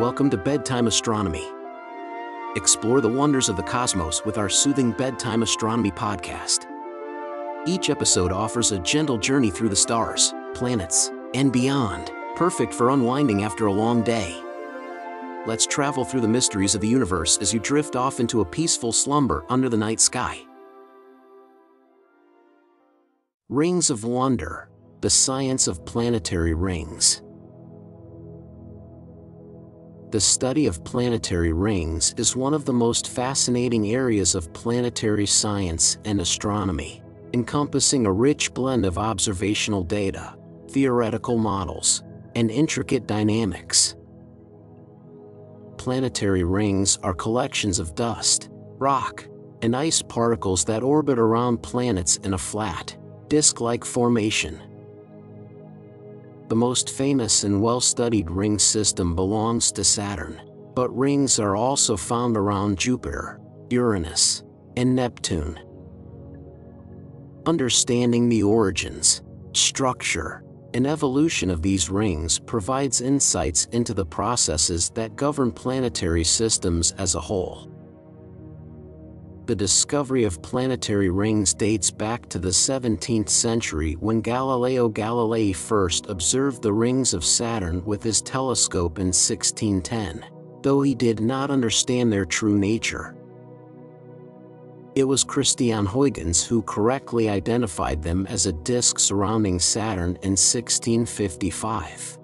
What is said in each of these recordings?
Welcome to Bedtime Astronomy. Explore the wonders of the cosmos with our soothing Bedtime Astronomy podcast. Each episode offers a gentle journey through the stars, planets, and beyond, perfect for unwinding after a long day. Let's travel through the mysteries of the universe as you drift off into a peaceful slumber under the night sky. Rings of Wonder: The Science of Planetary Rings. The study of planetary rings is one of the most fascinating areas of planetary science and astronomy, encompassing a rich blend of observational data, theoretical models, and intricate dynamics. Planetary rings are collections of dust, rock, and ice particles that orbit around planets in a flat, disk-like formation. The most famous and well-studied ring system belongs to Saturn, but rings are also found around Jupiter, Uranus, and Neptune. Understanding the origins, structure, and evolution of these rings provides insights into the processes that govern planetary systems as a whole. The discovery of planetary rings dates back to the 17th century when Galileo Galilei first observed the rings of Saturn with his telescope in 1610, though he did not understand their true nature. It was Christian Huygens who correctly identified them as a disk surrounding Saturn in 1655.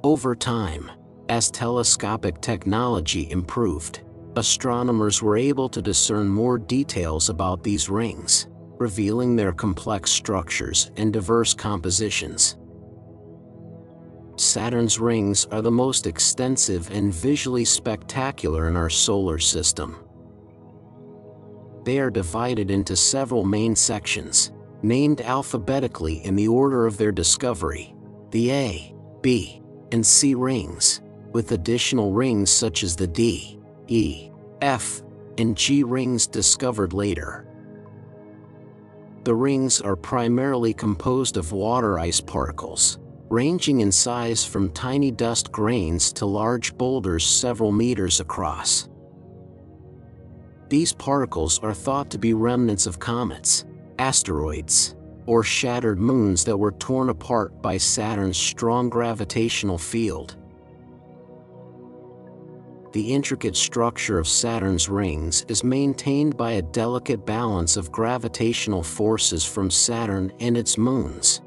Over time, as telescopic technology improved, astronomers were able to discern more details about these rings, revealing their complex structures and diverse compositions. Saturn's rings are the most extensive and visually spectacular in our solar system. They are divided into several main sections, named alphabetically in the order of their discovery: the A, B, and C rings, with additional rings such as the D, E, F, and G rings discovered later. The rings are primarily composed of water ice particles, ranging in size from tiny dust grains to large boulders several meters across. These particles are thought to be remnants of comets, asteroids, or shattered moons that were torn apart by Saturn's strong gravitational field. The intricate structure of Saturn's rings is maintained by a delicate balance of gravitational forces from Saturn and its moons.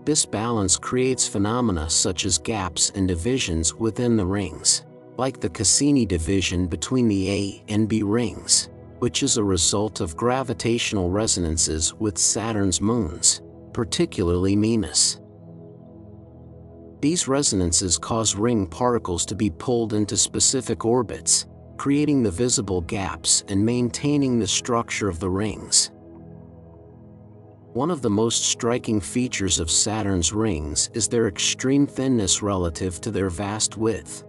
This balance creates phenomena such as gaps and divisions within the rings, like the Cassini division between the A and B rings, which is a result of gravitational resonances with Saturn's moons, particularly Mimas. These resonances cause ring particles to be pulled into specific orbits, creating the visible gaps and maintaining the structure of the rings. One of the most striking features of Saturn's rings is their extreme thinness relative to their vast width.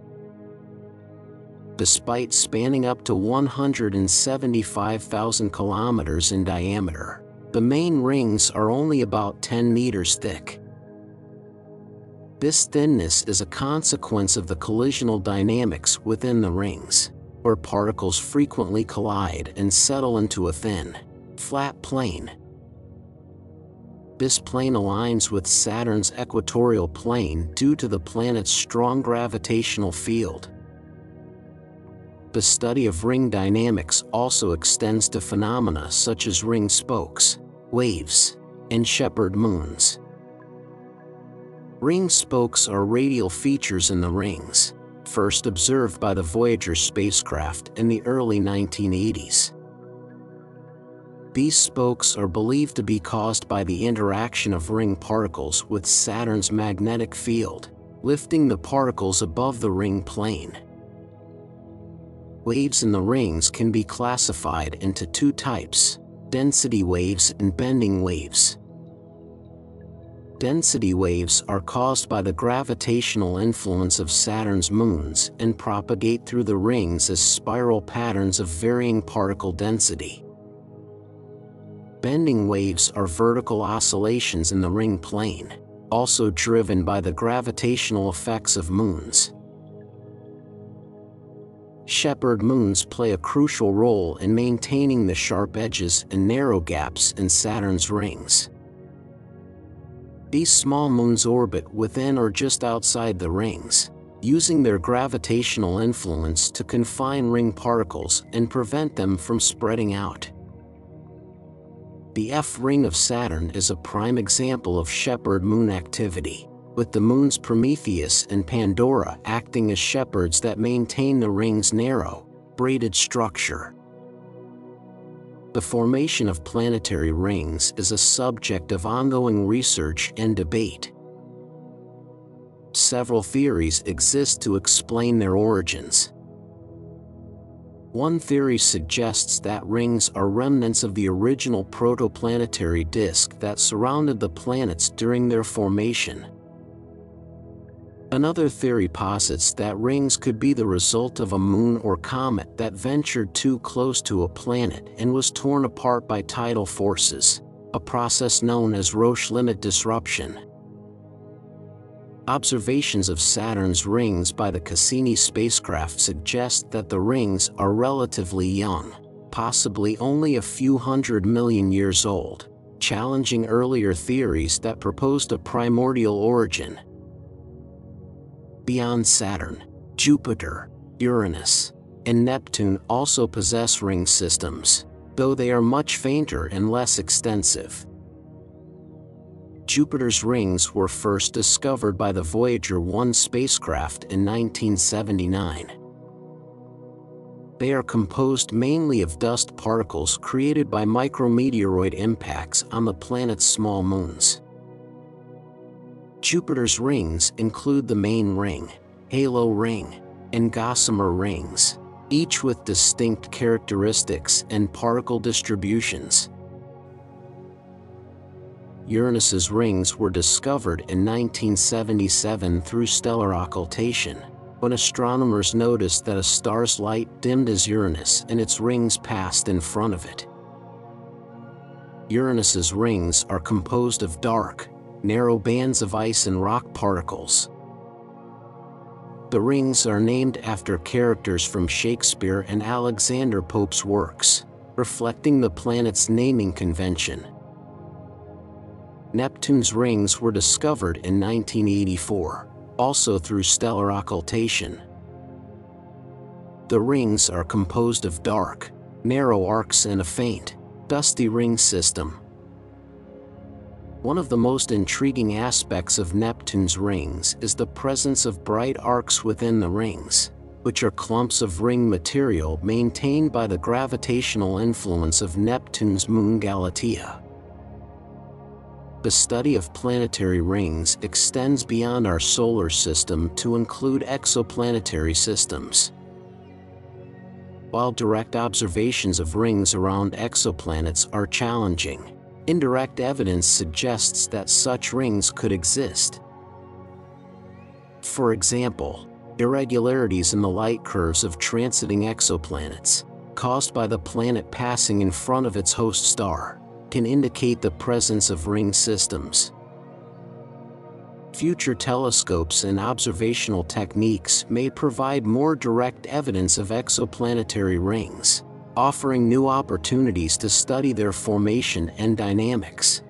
Despite spanning up to 175,000 kilometers in diameter, the main rings are only about 10 meters thick. This thinness is a consequence of the collisional dynamics within the rings, where particles frequently collide and settle into a thin, flat plane. This plane aligns with Saturn's equatorial plane due to the planet's strong gravitational field. The study of ring dynamics also extends to phenomena such as ring spokes, waves, and shepherd moons. Ring spokes are radial features in the rings, first observed by the Voyager spacecraft in the early 1980s. These spokes are believed to be caused by the interaction of ring particles with Saturn's magnetic field, lifting the particles above the ring plane. Waves in the rings can be classified into two types: density waves and bending waves. Density waves are caused by the gravitational influence of Saturn's moons and propagate through the rings as spiral patterns of varying particle density. Bending waves are vertical oscillations in the ring plane, also driven by the gravitational effects of moons. Shepherd moons play a crucial role in maintaining the sharp edges and narrow gaps in Saturn's rings. These small moons orbit within or just outside the rings, using their gravitational influence to confine ring particles and prevent them from spreading out. The F ring of Saturn is a prime example of shepherd moon activity, with the moons Prometheus and Pandora acting as shepherds that maintain the ring's narrow, braided structure. The formation of planetary rings is a subject of ongoing research and debate. Several theories exist to explain their origins. One theory suggests that rings are remnants of the original protoplanetary disk that surrounded the planets during their formation. Another theory posits that rings could be the result of a moon or comet that ventured too close to a planet and was torn apart by tidal forces, a process known as Roche limit disruption. Observations of Saturn's rings by the Cassini spacecraft suggest that the rings are relatively young, possibly only a few 100 million years old, challenging earlier theories that proposed a primordial origin. Beyond Saturn, Jupiter, Uranus, and Neptune also possess ring systems, though they are much fainter and less extensive. Jupiter's rings were first discovered by the Voyager 1 spacecraft in 1979. They are composed mainly of dust particles created by micrometeoroid impacts on the planet's small moons. Jupiter's rings include the main ring, halo ring, and gossamer rings, each with distinct characteristics and particle distributions. Uranus's rings were discovered in 1977 through stellar occultation, when astronomers noticed that a star's light dimmed as Uranus and its rings passed in front of it. Uranus's rings are composed of dark, narrow bands of ice and rock particles. The rings are named after characters from Shakespeare and Alexander Pope's works, reflecting the planet's naming convention. Neptune's rings were discovered in 1984, also through stellar occultation. The rings are composed of dark, narrow arcs and a faint, dusty ring system. One of the most intriguing aspects of Neptune's rings is the presence of bright arcs within the rings, which are clumps of ring material maintained by the gravitational influence of Neptune's moon Galatea. The study of planetary rings extends beyond our solar system to include exoplanetary systems. While direct observations of rings around exoplanets are challenging, indirect evidence suggests that such rings could exist. For example, irregularities in the light curves of transiting exoplanets, caused by the planet passing in front of its host star, can indicate the presence of ring systems. Future telescopes and observational techniques may provide more direct evidence of exoplanetary rings, offering new opportunities to study their formation and dynamics.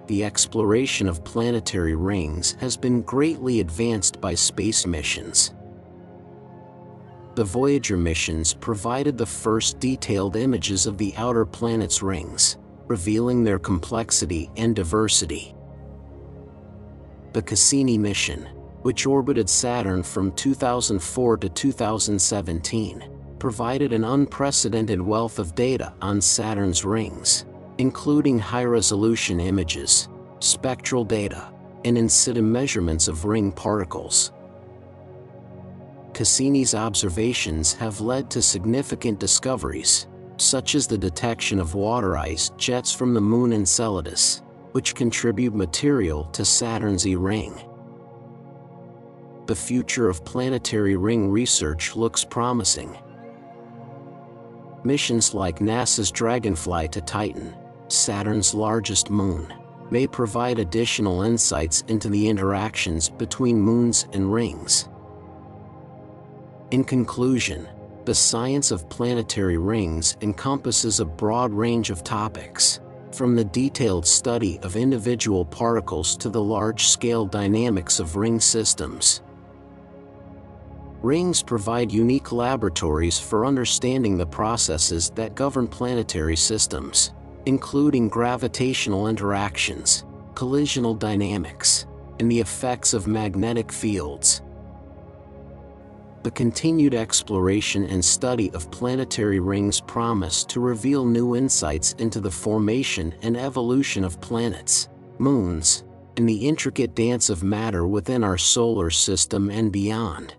The exploration of planetary rings has been greatly advanced by space missions. The Voyager missions provided the first detailed images of the outer planet's rings, revealing their complexity and diversity. The Cassini mission, which orbited Saturn from 2004 to 2017, provided an unprecedented wealth of data on Saturn's rings, including high-resolution images, spectral data, and in situ measurements of ring particles. Cassini's observations have led to significant discoveries, such as the detection of water ice jets from the moon Enceladus, which contribute material to Saturn's E-ring. The future of planetary ring research looks promising. Missions like NASA's Dragonfly to Titan, Saturn's largest moon, may provide additional insights into the interactions between moons and rings. In conclusion, the science of planetary rings encompasses a broad range of topics, from the detailed study of individual particles to the large-scale dynamics of ring systems. Rings provide unique laboratories for understanding the processes that govern planetary systems, including gravitational interactions, collisional dynamics, and the effects of magnetic fields. The continued exploration and study of planetary rings promise to reveal new insights into the formation and evolution of planets, moons, and the intricate dance of matter within our solar system and beyond.